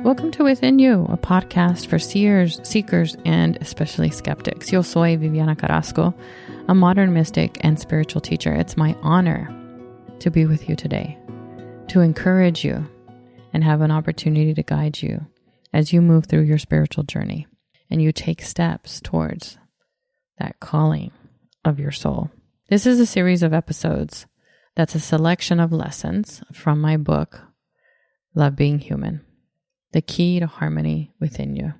Welcome to Within You, a podcast for seers, seekers, and especially skeptics. Yo soy Viviana Carrasco, a modern mystic and spiritual teacher. It's my honor to be with you today, to encourage you and have an opportunity to guide you as you move through your spiritual journey and you take steps towards that calling of your soul. This is a series of episodes that's a selection of lessons from my book, Love Being Human, the key to harmony within you.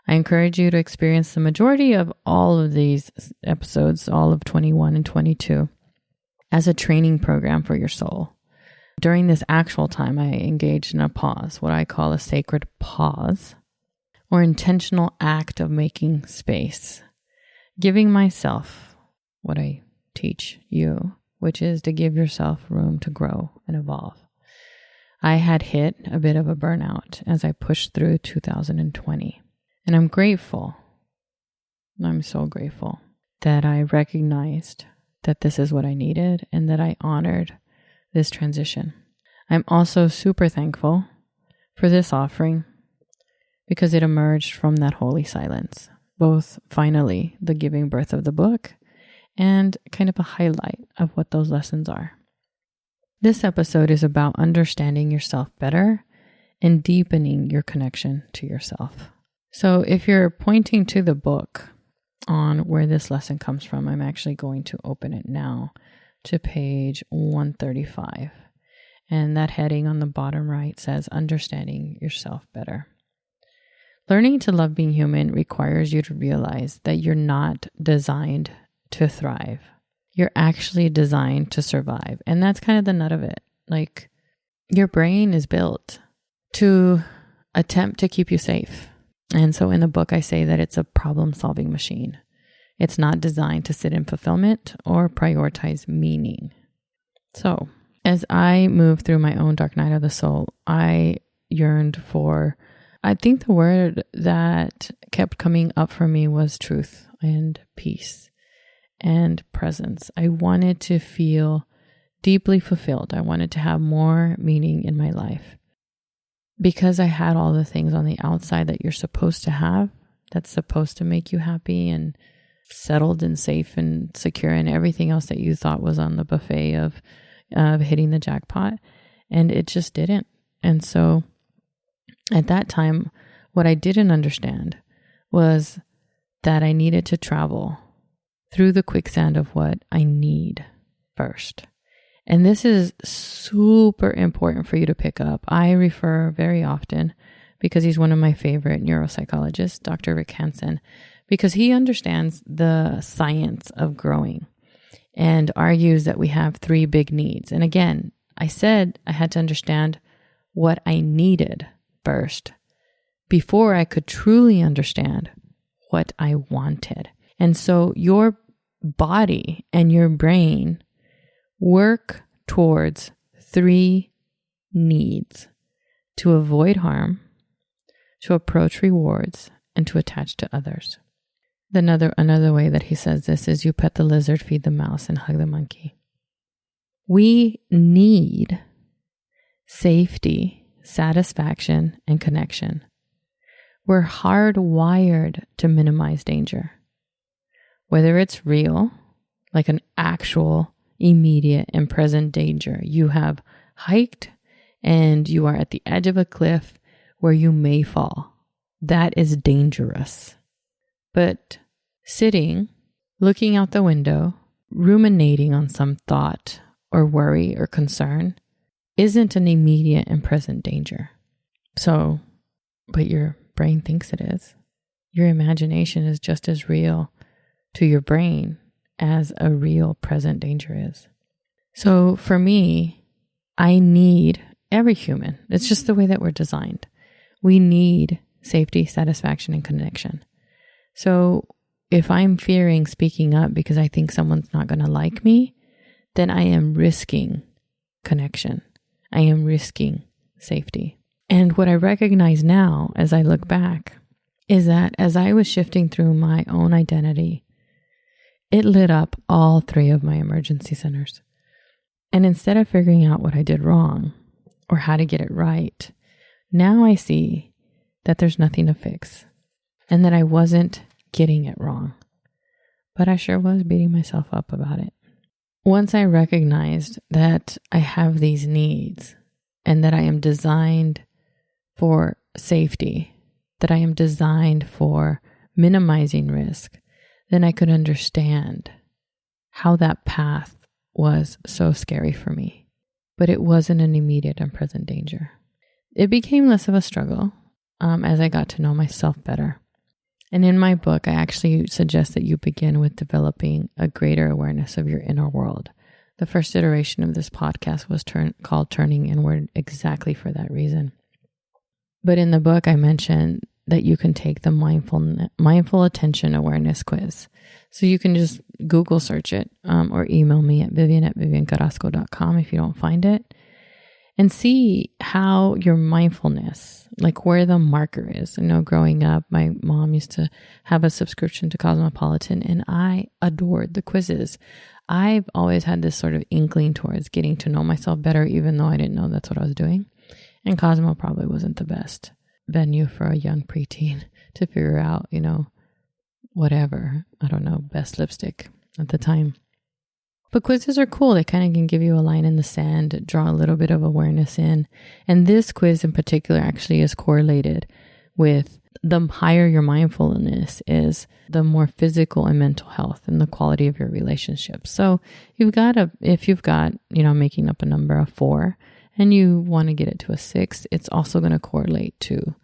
I encourage you to experience the majority of all of these episodes, all of 21 and 22, as a training program for your soul. During this actual time, I engaged in a pause, what I call a sacred pause, or intentional act of making space, giving myself what I teach you, which is to give yourself room to grow and evolve. I had hit a bit of a burnout as I pushed through 2020. And I'm grateful. I'm so grateful that I recognized that this is what I needed and that I honored this transition. I'm also super thankful for this offering because it emerged from that holy silence, both finally the giving birth of the book and kind of a highlight of what those lessons are. This episode is about understanding yourself better and deepening your connection to yourself. So if you're pointing to the book on where this lesson comes from, I'm actually going to open it now to page 135. And that heading on the bottom right says, Understanding Yourself Better. Learning to love being human requires you to realize that you're not designed to thrive. You're actually designed to survive. And that's kind of the nut of it. Like, your brain is built to attempt to keep you safe. And so in the book, I say that it's a problem-solving machine. It's not designed to sit in fulfillment or prioritize meaning. So as I moved through my own dark night of the soul, I yearned for, I think the word that kept coming up for me was truth and peace and presence. I wanted to feel deeply fulfilled. I wanted to have more meaning in my life. Because I had all the things on the outside that you're supposed to have, that's supposed to make you happy and settled and safe and secure and everything else that you thought was on the buffet of hitting the jackpot. And it just didn't. And so at that time, what I didn't understand was that I needed to travel through the quicksand of what I need first. And this is super important for you to pick up. I refer very often, because he's one of my favorite neuropsychologists, Dr. Rick Hansen, because he understands the science of growing and argues that we have three big needs. And again, I said I had to understand what I needed first before I could truly understand what I wanted. And so your body and your brain work towards three needs: to avoid harm, to approach rewards, and to attach to others. Another way that he says this is you pet the lizard, feed the mouse, and hug the monkey. We need safety, satisfaction, and connection. We're hardwired to minimize danger. Whether it's real, like an actual immediate and present danger. You have hiked and you are at the edge of a cliff where you may fall. That is dangerous. But sitting, looking out the window, ruminating on some thought or worry or concern isn't an immediate and present danger. So, but your brain thinks it is. Your imagination is just as real to your brain as a real present danger is. So for me, I need every human. It's just the way that we're designed. We need safety, satisfaction, and connection. So if I'm fearing speaking up because I think someone's not going to like me, then I am risking connection. I am risking safety. And what I recognize now as I look back is that as I was shifting through my own identity, it lit up all three of my emergency centers. And instead of figuring out what I did wrong or how to get it right, Now I see that there's nothing to fix and that I wasn't getting it wrong, but I sure was beating myself up about it. Once I recognized that I have these needs and that I am designed for safety, that I am designed for minimizing risk, then I could understand how that path was so scary for me. But it wasn't an immediate and present danger. It became less of a struggle as I got to know myself better. And in my book, I actually suggest that you begin with developing a greater awareness of your inner world. The first iteration of this podcast was called Turning Inward exactly for that reason. But in the book, I mentioned that you can take the mindful attention awareness quiz. So you can just Google search it or email me at vivian@viviancarrasco.com if you don't find it, and see how your mindfulness, like where the marker is. I know growing up, my mom used to have a subscription to Cosmopolitan, and I adored the quizzes. I've always had this sort of inkling towards getting to know myself better, even though I didn't know that's what I was doing. And Cosmo probably wasn't the best venue for a young preteen to figure out, whatever, I don't know, best lipstick at the time. But quizzes are cool. They kind of can give you a line in the sand, draw a little bit of awareness in. And this quiz in particular actually is correlated with the higher your mindfulness is, the more physical and mental health and the quality of your relationships. So if you've got, making up a number of 4 and you want to get it to a 6, it's also going to correlate to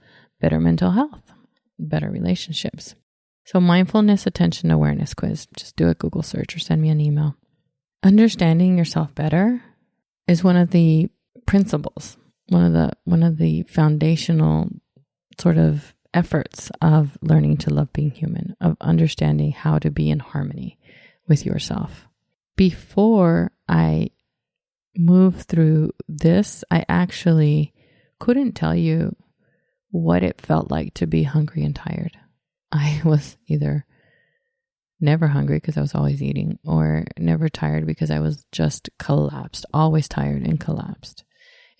better mental health, better relationships. So mindfulness attention awareness quiz, just do a Google search or send me an email. Understanding yourself better is one of the principles, one of the foundational sort of efforts of learning to love being human, of understanding how to be in harmony with yourself. Before I moved through this, I actually couldn't tell you what it felt like to be hungry and tired. I was either never hungry because I was always eating, or never tired because I was just collapsed, always tired and collapsed.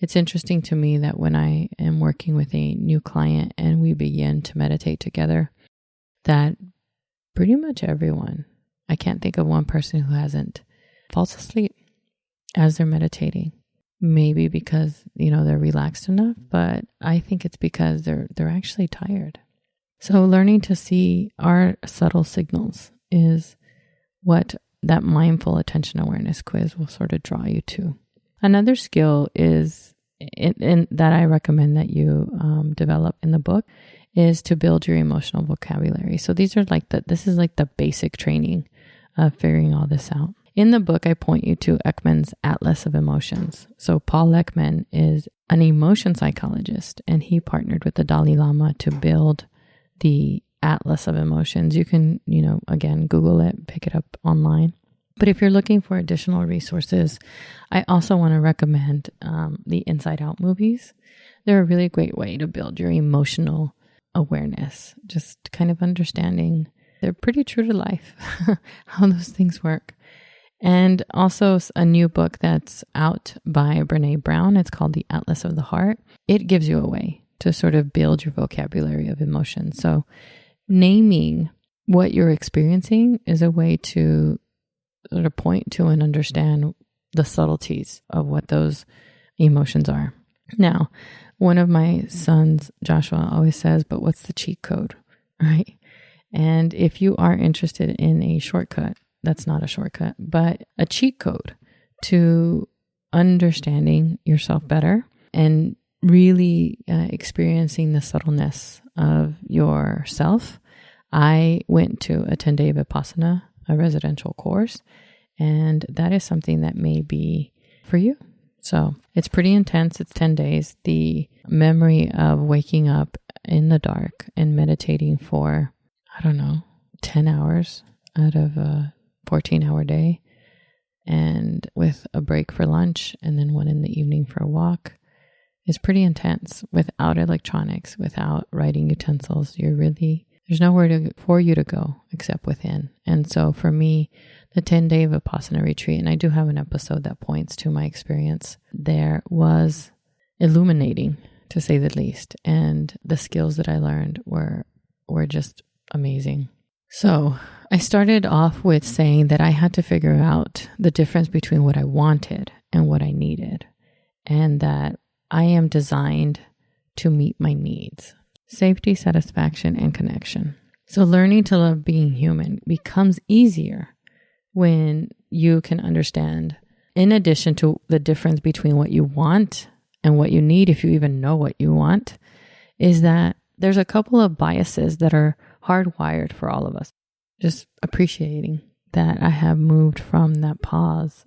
It's interesting to me that when I am working with a new client and we begin to meditate together, that pretty much everyone, I can't think of one person who hasn't, falls asleep as they're meditating. Maybe because, they're relaxed enough, but I think it's because they're actually tired. So learning to see our subtle signals is what that mindful attention awareness quiz will sort of draw you to. Another skill is, that I recommend that you develop in the book, is to build your emotional vocabulary. So these are this is like the basic training of figuring all this out. In the book, I point you to Ekman's Atlas of Emotions. So Paul Ekman is an emotion psychologist, and he partnered with the Dalai Lama to build the Atlas of Emotions. You can, again, Google it, pick it up online. But if you're looking for additional resources, I also want to recommend the Inside Out movies. They're a really great way to build your emotional awareness, just kind of understanding. They're pretty true to life, how those things work. And also a new book that's out by Brene Brown. It's called The Atlas of the Heart. It gives you a way to sort of build your vocabulary of emotions. So naming what you're experiencing is a way to sort of point to and understand the subtleties of what those emotions are. Now, one of my sons, Joshua, always says, but what's the cheat code, right? And if you are interested in a shortcut, that's not a shortcut, but a cheat code to understanding yourself better and really experiencing the subtleness of yourself, I went to a 10-day Vipassana, a residential course, and that is something that may be for you. So it's pretty intense. It's 10 days. The memory of waking up in the dark and meditating for, 10 hours out of a 14-hour day, and with a break for lunch and then one in the evening for a walk, is pretty intense without electronics, without writing utensils. There's nowhere for you to go except within. And so for me, the 10-day Vipassana retreat, and I do have an episode that points to my experience there, was illuminating to say the least. And the skills that I learned were just amazing. So I started off with saying that I had to figure out the difference between what I wanted and what I needed, and that I am designed to meet my needs: safety, satisfaction, and connection. So learning to love being human becomes easier when you can understand, in addition to the difference between what you want and what you need, if you even know what you want, is that there's a couple of biases that are hardwired for all of us. Just appreciating that I have moved from that pause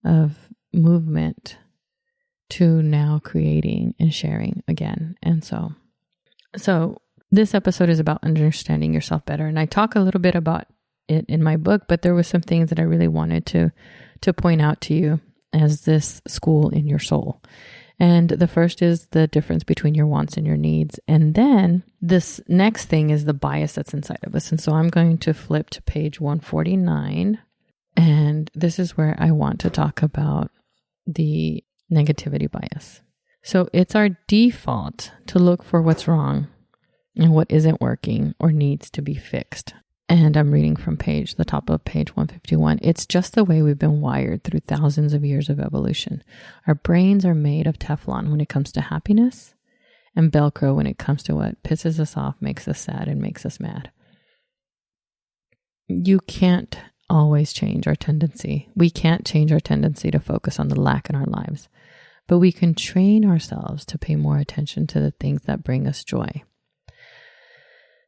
of movement to now creating and sharing again. And so this episode is about understanding yourself better. And I talk a little bit about it in my book, but there were some things that I really wanted to point out to you as this school in your soul. And the first is the difference between your wants and your needs. And then this next thing is the bias that's inside of us. And so I'm going to flip to page 149. And this is where I want to talk about the negativity bias. So it's our default to look for what's wrong and what isn't working or needs to be fixed. And I'm reading from the top of page 151. It's just the way we've been wired through thousands of years of evolution. Our brains are made of Teflon when it comes to happiness, and Velcro when it comes to what pisses us off, makes us sad, and makes us mad. You can't always change our tendency. We can't change our tendency to focus on the lack in our lives, but we can train ourselves to pay more attention to the things that bring us joy.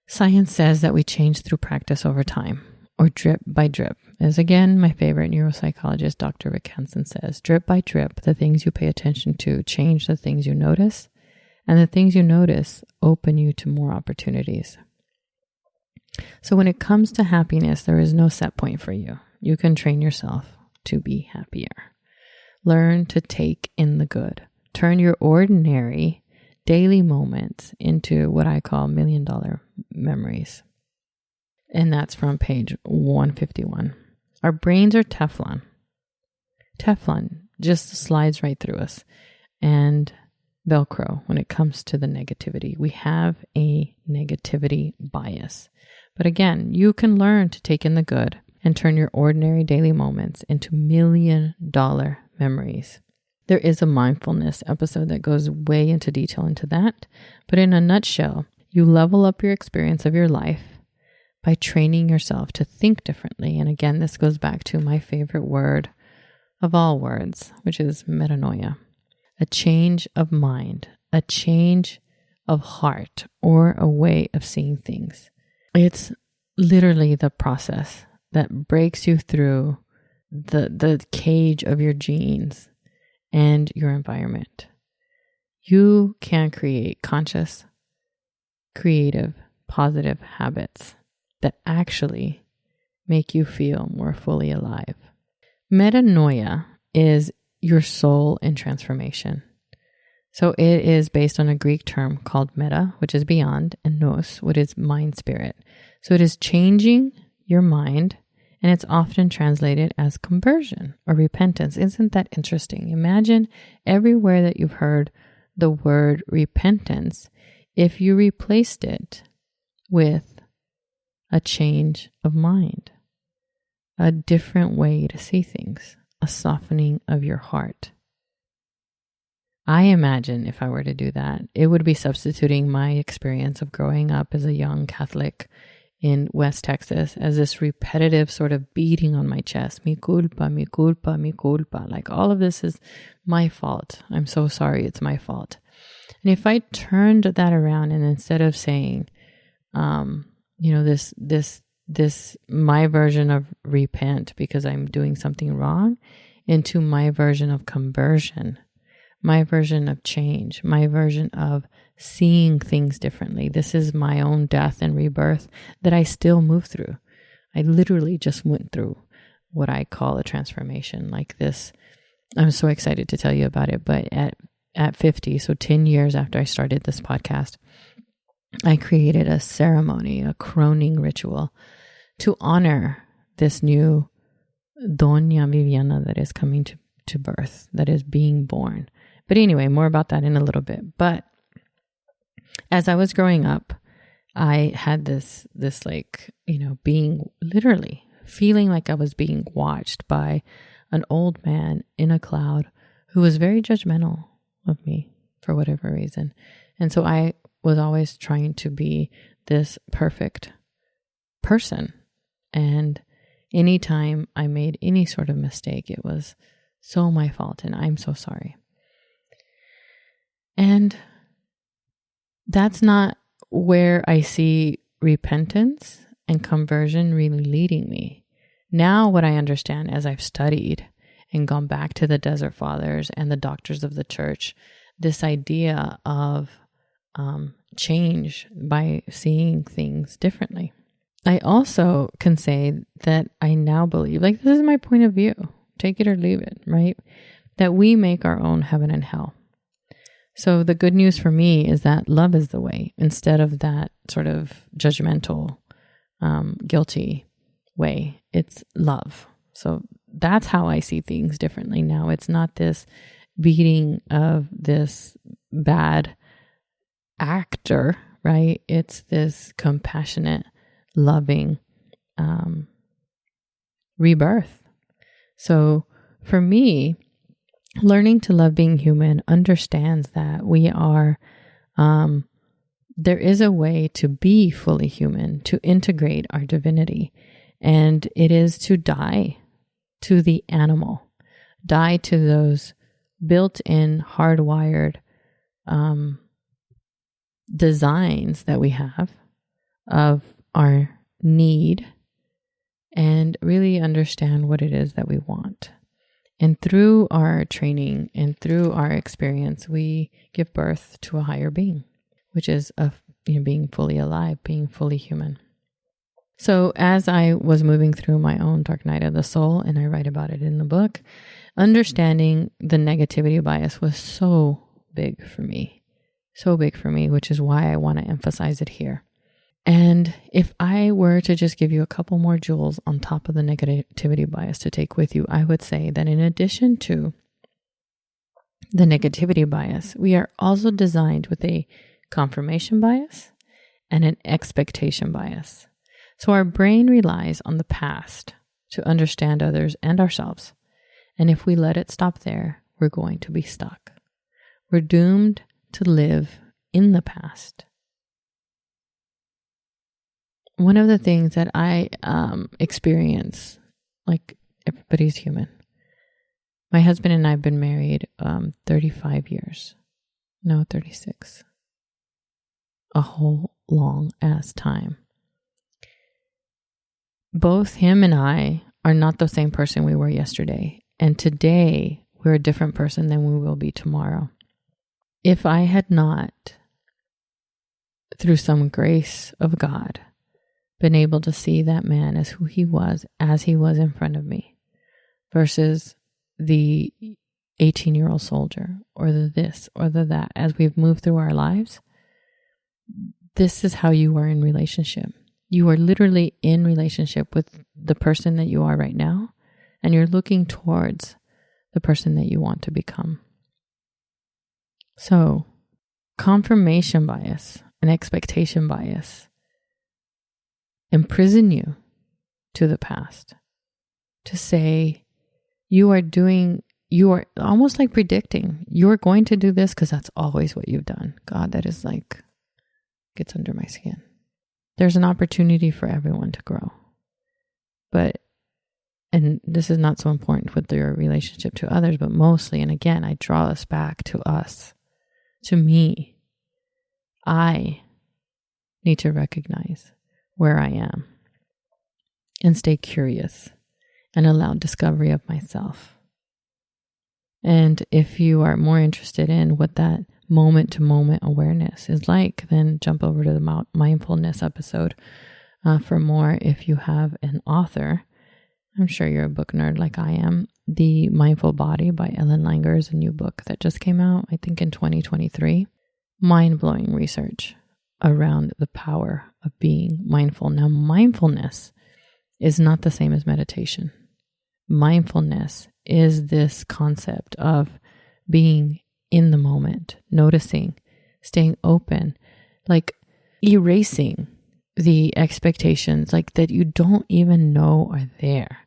Science says that we change through practice over time, or drip by drip. As again, my favorite neuropsychologist, Dr. Rick Hansen, says, drip by drip, the things you pay attention to change the things you notice, and the things you notice open you to more opportunities. So when it comes to happiness, there is no set point for you. You can train yourself to be happier. Learn to take in the good. Turn your ordinary daily moments into what I call $1 million memories. And that's from page 151. Our brains are Teflon. Teflon just slides right through us. And Velcro when it comes to the negativity. We have a negativity bias. But again, you can learn to take in the good and turn your ordinary daily moments into $1 million memories. There is a mindfulness episode that goes way into detail into that. But in a nutshell, you level up your experience of your life by training yourself to think differently. And again, this goes back to my favorite word of all words, which is metanoia. A change of mind, a change of heart, or a way of seeing things. It's literally the process that breaks you through the cage of your genes and your environment. You can create conscious, creative, positive habits that actually make you feel more fully alive. Metanoia is your soul in transformation. So it is based on a Greek term called meta, which is beyond, and nous, which is mind spirit. So it is changing your mind, and it's often translated as conversion or repentance. Isn't that interesting? Imagine everywhere that you've heard the word repentance, if you replaced it with a change of mind, a different way to see things, a softening of your heart. I imagine if I were to do that, it would be substituting my experience of growing up as a young Catholic in West Texas as this repetitive sort of beating on my chest. Mi culpa, mi culpa, mi culpa. Like all of this is my fault. I'm so sorry. It's my fault. And if I turned that around and instead of saying, this my version of repent because I'm doing something wrong, into my version of conversion, my version of change, my version of seeing things differently. This is my own death and rebirth that I still move through. I literally just went through what I call a transformation like this. I'm so excited to tell you about it. But at 50, so 10 years after I started this podcast, I created a ceremony, a croning ritual to honor this new Doña Viviana that is coming to birth, that is being born. But anyway, more about that in a little bit. But as I was growing up, I had this like, being literally feeling like I was being watched by an old man in a cloud who was very judgmental of me for whatever reason. And so I was always trying to be this perfect person. And anytime I made any sort of mistake, it was so my fault and I'm so sorry. And that's not where I see repentance and conversion really leading me. Now what I understand as I've studied and gone back to the Desert Fathers and the doctors of the church, this idea of change by seeing things differently. I also can say that I now believe, like, this is my point of view, take it or leave it, right? That we make our own heaven and hell. So the good news for me is that love is the way, instead of that sort of judgmental, guilty way. It's love. So that's how I see things differently now. It's not this beating of this bad actor, right? It's this compassionate, loving rebirth. So for me, learning to love being human understands that we are, there is a way to be fully human, to integrate our divinity. And it is to die to the animal, die to those built-in, hardwired designs that we have of our need, and really understand what it is that we want. And through our training and through our experience, we give birth to a higher being, which is being fully alive, being fully human. So as I was moving through my own dark night of the soul, and I write about it in the book, understanding the negativity bias was so big for me, which is why I want to emphasize it here. And if I were to just give you a couple more jewels on top of the negativity bias to take with you, I would say that in addition to the negativity bias, we are also designed with a confirmation bias and an expectation bias. So our brain relies on the past to understand others and ourselves. And if we let it stop there, we're going to be stuck. We're doomed to live in the past. One of the things that I experience, like everybody's human. My husband and I have been married 35 years. No, 36. A whole long ass time. Both him and I are not the same person we were yesterday. And today, we're a different person than we will be tomorrow. If I had not, through some grace of God, been able to see that man as who he was, as he was in front of me, versus the 18-year-old soldier, or the this, or the that, as we've moved through our lives, this is how you are in relationship. You are literally in relationship with the person that you are right now, and you're looking towards the person that you want to become. So, confirmation bias and expectation bias imprison you to the past, to say you are almost like predicting you're going to do this because that's always what you've done. God, that is like, gets under my skin. There's an opportunity for everyone to grow. And this is not so important with your relationship to others, but mostly, and again, I draw us back to us, to me. I need to recognize where I am and stay curious and allow discovery of myself. And if you are more interested in what that moment-to-moment awareness is like, then jump over to the mindfulness episode for more. If you have an author, I'm sure you're a book nerd like I am. The Mindful Body by Ellen Langer is a new book that just came out, I think in 2023. Mind-blowing research around the power of being mindful. Now, mindfulness is not the same as meditation. Mindfulness is this concept of being in the moment, noticing, staying open, like erasing the expectations like that you don't even know are there,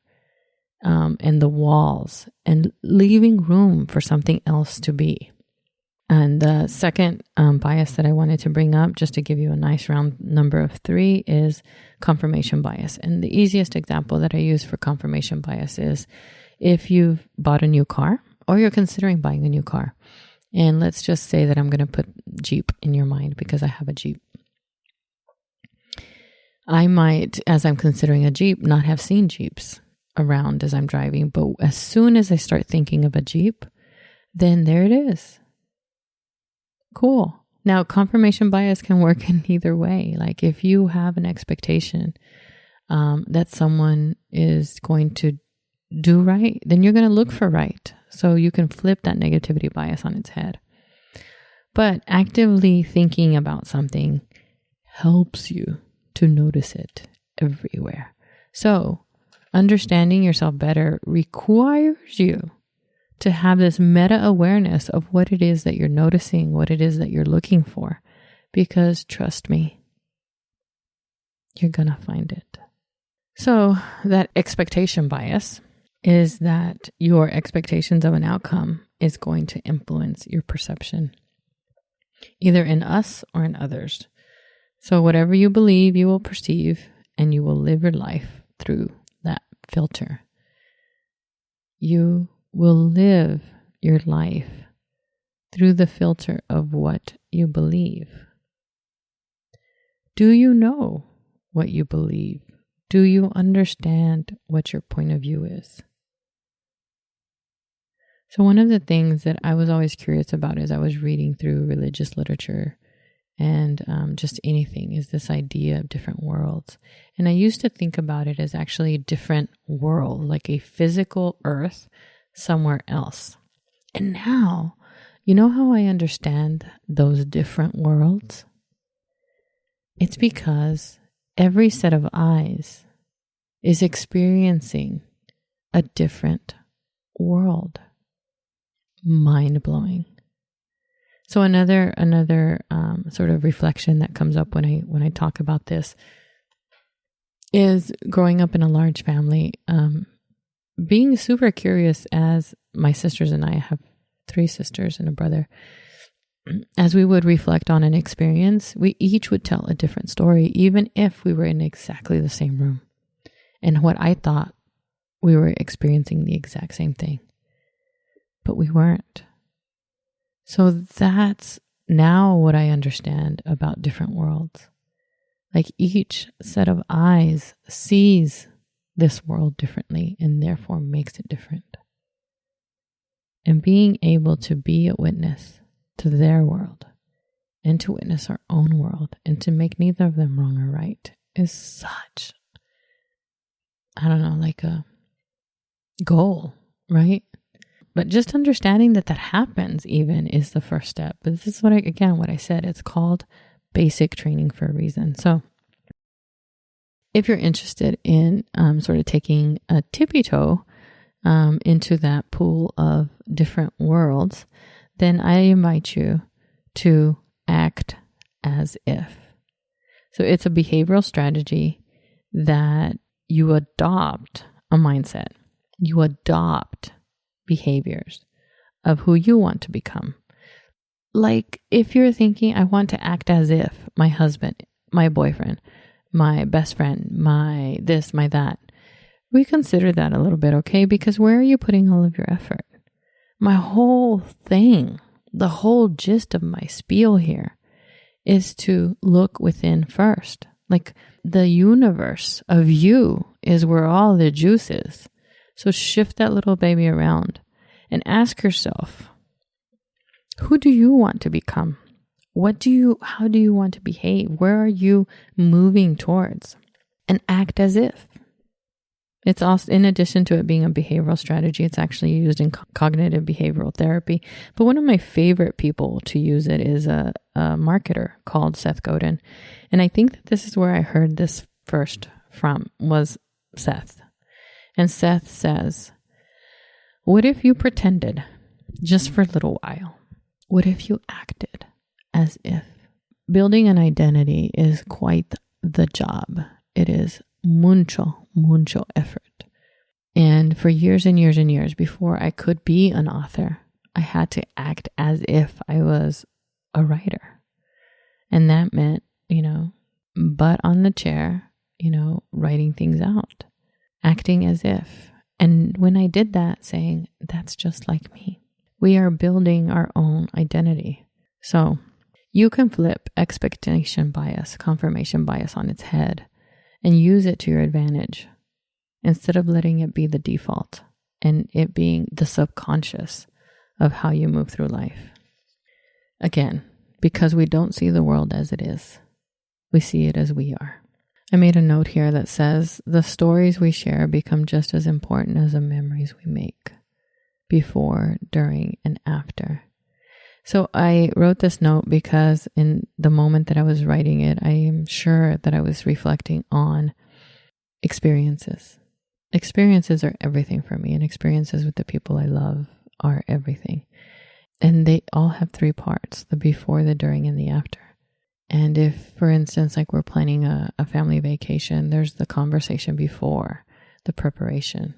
and the walls, and leaving room for something else to be. And the second bias that I wanted to bring up, just to give you a nice round number of 3, is confirmation bias. And the easiest example that I use for confirmation bias is if you've bought a new car or you're considering buying a new car. And let's just say that I'm going to put Jeep in your mind because I have a Jeep. I might, as I'm considering a Jeep, not have seen Jeeps around as I'm driving. But as soon as I start thinking of a Jeep, then there it is. Cool. Now, confirmation bias can work in either way. Like if you have an expectation that someone is going to do right, then you're going to look for right. So you can flip that negativity bias on its head. But actively thinking about something helps you to notice it everywhere. So understanding yourself better requires you to have this meta awareness of what it is that you're noticing, what it is that you're looking for. Because trust me, you're going to find it. So that expectation bias is that your expectations of an outcome is going to influence your perception, either in us or in others. So whatever you believe, you will perceive, and you will live your life through that filter. You will live your life through the filter of what you believe. Do you know what you believe? Do you understand what your point of view is? So one of the things that I was always curious about as I was reading through religious literature and just anything is this idea of different worlds. And I used to think about it as actually a different world, like a physical earth somewhere else. And now, you know how I understand those different worlds? It's because every set of eyes is experiencing a different world. Mind-blowing. So another sort of reflection that comes up when I talk about this is growing up in a large family, being super curious, as my sisters and I have 3 sisters and a brother. As we would reflect on an experience, we each would tell a different story, even if we were in exactly the same room. And what I thought we were experiencing the exact same thing, but we weren't. So that's now what I understand about different worlds. Like each set of eyes sees this world differently and therefore makes it different. And being able to be a witness to their world and to witness our own world and to make neither of them wrong or right is such, I don't know, like a goal, right? But just understanding that happens even is the first step. But this is what I said, it's called basic training for a reason. So if you're interested in sort of taking a tippy toe into that pool of different worlds, then I invite you to act as if. So it's a behavioral strategy that you adopt a mindset. You adopt behaviors of who you want to become. Like if you're thinking, I want to act as if my husband, my boyfriend, my best friend, my this, my that, reconsider that a little bit, okay? Because where are you putting all of your effort? My whole thing, the whole gist of my spiel here is to look within first. Like the universe of you is where all the juice is. So shift that little baby around and ask yourself, who do you want to become? How do you want to behave? Where are you moving towards? And act as if. It's also, in addition to it being a behavioral strategy, it's actually used in cognitive behavioral therapy. But one of my favorite people to use it is a marketer called Seth Godin. And I think that this is where I heard this first from, was Seth. And Seth says, what if you pretended just for a little while What if you acted as if? Building an identity is quite the job. It is mucho effort. And for years and years and years before I could be an author, I had to act as if I was a writer. And that meant, butt on the chair, writing things out, acting as if. And when I did that, saying, that's just like me. We are building our own identity. So you can flip expectation bias, confirmation bias on its head and use it to your advantage instead of letting it be the default and it being the subconscious of how you move through life. Again, because we don't see the world as it is. We see it as we are. I made a note here that says the stories we share become just as important as the memories we make before, during, and after. So I wrote this note because in the moment that I was writing it, I am sure that I was reflecting on experiences. Experiences are everything for me, and experiences with the people I love are everything. And they all have 3 parts, the before, the during, and the after. And if, for instance, like we're planning a family vacation, there's the conversation before, the preparation,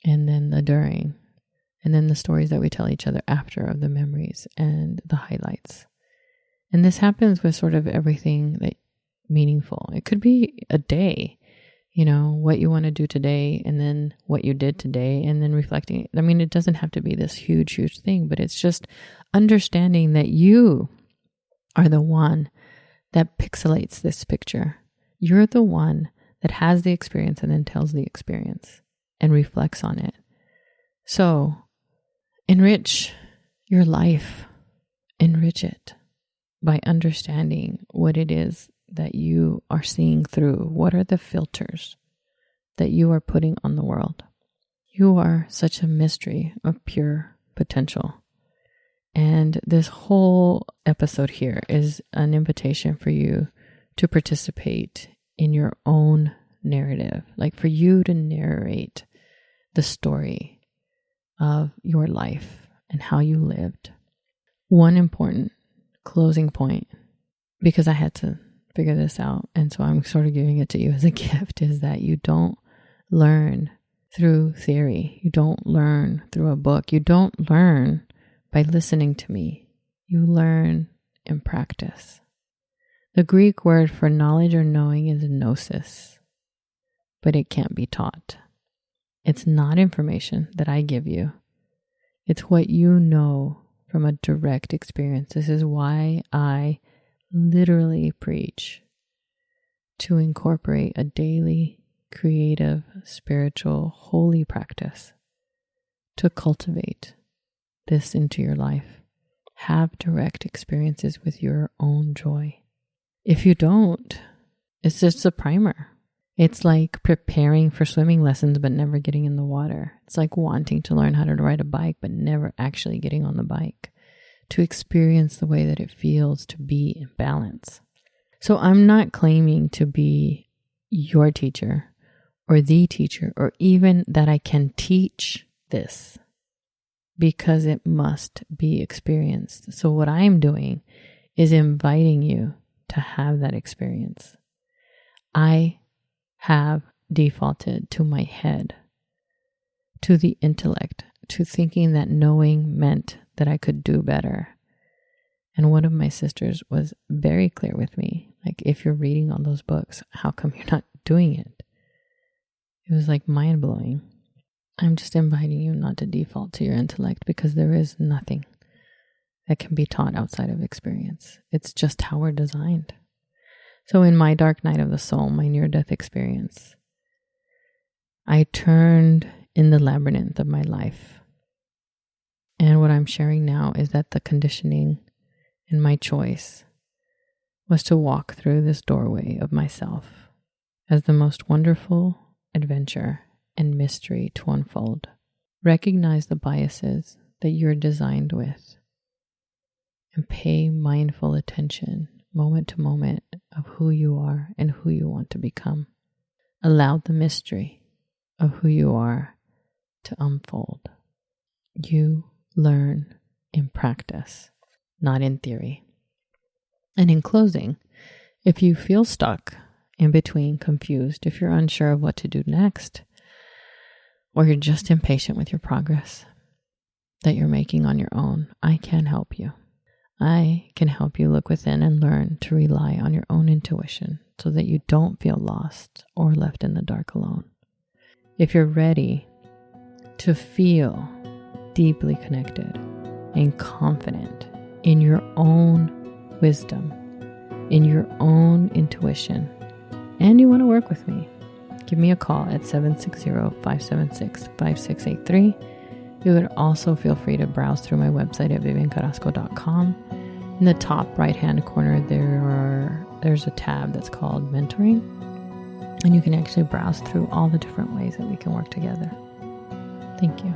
and then the during, and then the stories that we tell each other after of the memories and the highlights. And this happens with sort of everything that meaningful. It could be a day, what you want to do today, and then what you did today, and then reflecting. I mean, it doesn't have to be this huge thing, but it's just understanding that you are the one that pixelates this picture. You're the one that has the experience and then tells the experience and reflects on it. So enrich your life. Enrich it by understanding what it is that you are seeing through. What are the filters that you are putting on the world? You are such a mystery of pure potential. And this whole episode here is an invitation for you to participate in your own narrative, like for you to narrate the story of your life and how you lived. One important closing point, because I had to figure this out, and so I'm sort of giving it to you as a gift, is that you don't learn through theory. You don't learn through a book. You don't learn by listening to me. You learn in practice. The Greek word for knowledge or knowing is gnosis, but it can't be taught. It's not information that I give you. It's what you know from a direct experience. This is why I literally preach to incorporate a daily, creative, spiritual, holy practice to cultivate this into your life. Have direct experiences with your own joy. If you don't, it's just a primer. It's like preparing for swimming lessons but never getting in the water. It's like wanting to learn how to ride a bike but never actually getting on the bike to experience the way that it feels to be in balance. So I'm not claiming to be your teacher or the teacher or even that I can teach this, because it must be experienced. So what I'm doing is inviting you to have that experience. I have defaulted to my head, to the intellect, to thinking that knowing meant that I could do better. And one of my sisters was very clear with me, like, if you're reading all those books, how come you're not doing it? It was like mind-blowing. I'm just inviting you not to default to your intellect, because there is nothing that can be taught outside of experience. It's just how we're designed. So in my dark night of the soul, my near-death experience, I turned in the labyrinth of my life. And what I'm sharing now is that the conditioning and my choice was to walk through this doorway of myself as the most wonderful adventure and mystery to unfold. Recognize the biases that you're designed with and pay mindful attention moment to moment of who you are and who you want to become. Allow the mystery of who you are to unfold. You learn in practice, not in theory. And in closing, if you feel stuck in between, confused, if you're unsure of what to do next, or you're just impatient with your progress that you're making on your own, I can help you. I can help you look within and learn to rely on your own intuition so that you don't feel lost or left in the dark alone. If you're ready to feel deeply connected and confident in your own wisdom, in your own intuition, and you want to work with me, give me a call at 760-576-5683. You would also feel free to browse through my website at viviancarrasco.com. In the top right-hand corner, there's a tab that's called Mentoring, and you can actually browse through all the different ways that we can work together. Thank you.